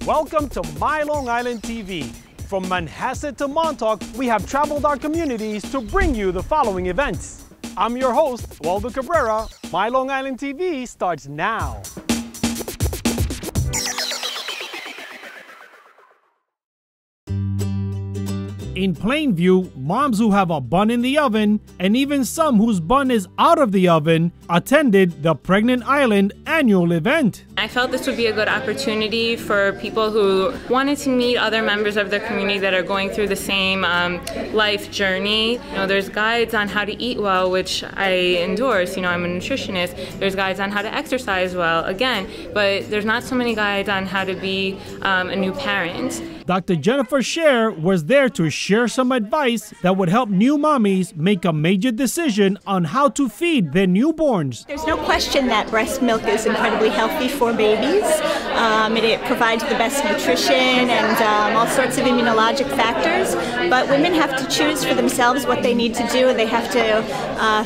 Welcome to My Long Island TV. From Manhasset to Montauk, we have traveled our communities to bring you the following events. I'm your host, Waldo Cabrera. My Long Island TV starts now. In Plainview, moms who have a bun in the oven, and even some whose bun is out of the oven, attended the Pregnant Island annual event. I felt this would be a good opportunity for people who wanted to meet other members of their community that are going through the same life journey. You know, there's guides on how to eat well, which I endorse. You know, I'm a nutritionist. There's guides on how to exercise well, again, but there's not so many guides on how to be a new parent. Dr. Jennifer Shaer was there to share some advice that would help new mommies make a major decision on how to feed their newborns. There's no question that breast milk is incredibly healthy for babies. It provides the best nutrition and all sorts of immunologic factors, but women have to choose for themselves what they need to do. They have to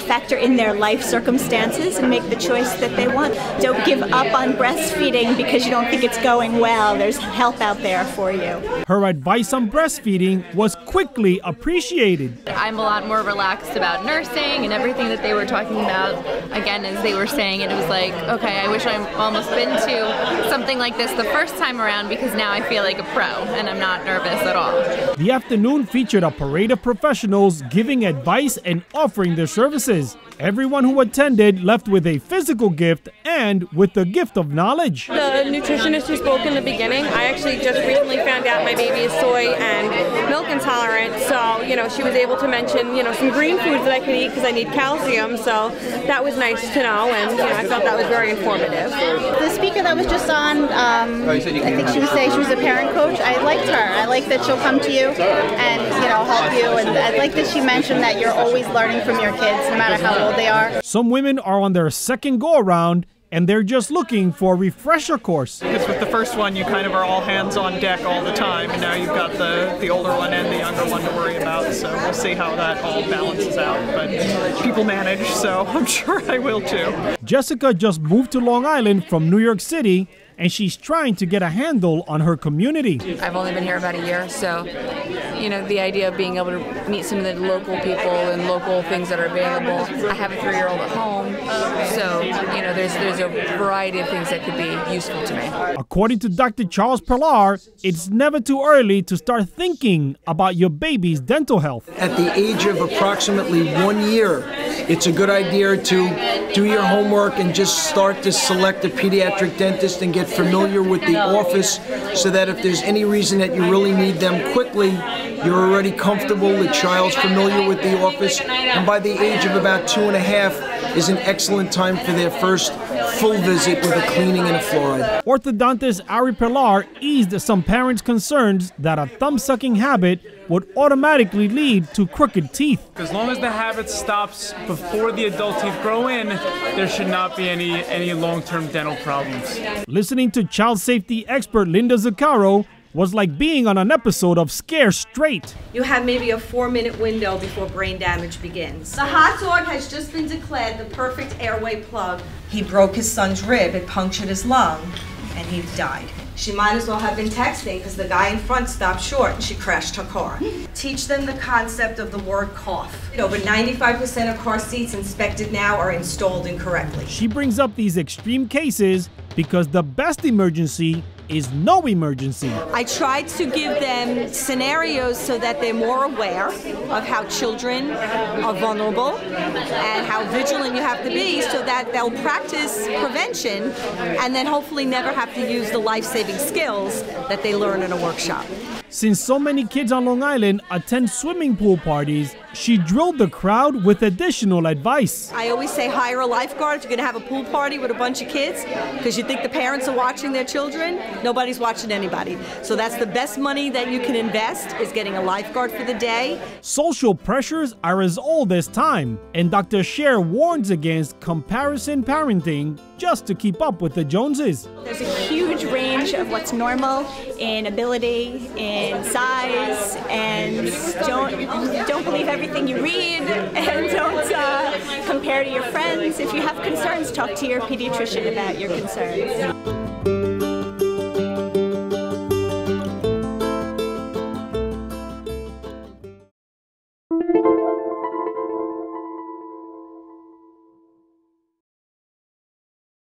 factor in their life circumstances and make the choice that they want. Don't give up on breastfeeding because you don't think it's going well. There's help out there for you. Her advice on breastfeeding was quickly appreciated. I'm a lot more relaxed about nursing and everything that they were talking about. Again, as they were saying it, was like, okay, I wish I'd almost been to something like this the first time around because now I feel like a pro and I'm not nervous at all. The afternoon featured a parade of professionals giving advice and offering their services. Everyone who attended left with a physical gift and with the gift of knowledge. The nutritionist who spoke in the beginning, I actually just recently found out my baby is soy and milk intolerant, so, you know, she was able to mention, you know, some green foods that I could eat because I need calcium, so that was nice to know, and, you know, I felt that was very informative. The speaker that was just on, I think she was saying she was a parent coach. I liked her. I like that she'll come to you and, you know, help you, and I like that she mentioned that you're always learning from your kids, no matter how old they are. Some women are on their second go-around and they're just looking for a refresher course. Because with the first one, you kind of are all hands on deck all the time, and now you've got the older one and the younger one to worry about, so we'll see how that all balances out. But people manage, so I'm sure I will too. Jessica just moved to Long Island from New York City, and she's trying to get a handle on her community. I've only been here about a year, so, you know, the idea of being able to meet some of the local people and local things that are available. I have a 3-year-old at home, so, you know, there's a variety of things that could be useful to me. According to Dr. Charles Pillar, it's never too early to start thinking about your baby's dental health. At the age of approximately 1 year, it's a good idea to do your homework and just start to select a pediatric dentist and get familiar with the office so that if there's any reason that you really need them quickly, you're already comfortable, the child's familiar with the office, and by the age of about 2.5 is an excellent time for their first full visit with a cleaning and a fluoride. Orthodontist Ari Pillar eased some parents' concerns that a thumb-sucking habit would automatically lead to crooked teeth. As long as the habit stops before the adult teeth grow in, there should not be any long-term dental problems. Listening to child safety expert Linda Zuccaro was like being on an episode of Scare Straight. You have maybe a 4-minute window before brain damage begins. The hot dog has just been declared the perfect airway plug. He broke his son's rib, it punctured his lung, and he died. She might as well have been texting because the guy in front stopped short and she crashed her car. Teach them the concept of the word cough. Over 95% of car seats inspected now are installed incorrectly. She brings up these extreme cases because the best emergency is no emergency. I tried to give them scenarios so that they're more aware of how children are vulnerable and how vigilant you have to be so that they'll practice prevention and then hopefully never have to use the life-saving skills that they learn in a workshop. Since so many kids on Long Island attend swimming pool parties, she drilled the crowd with additional advice. I always say hire a lifeguard if you're going to have a pool party with a bunch of kids because you think the parents are watching their children. Nobody's watching anybody. So that's the best money that you can invest is getting a lifeguard for the day. Social pressures are as old as time, and Dr. Shaer warns against comparison parenting just to keep up with the Joneses. There's a huge range of what's normal in ability, in size, and don't believe everything you read, and don't compare to your friends. If you have concerns, talk to your pediatrician about your concerns.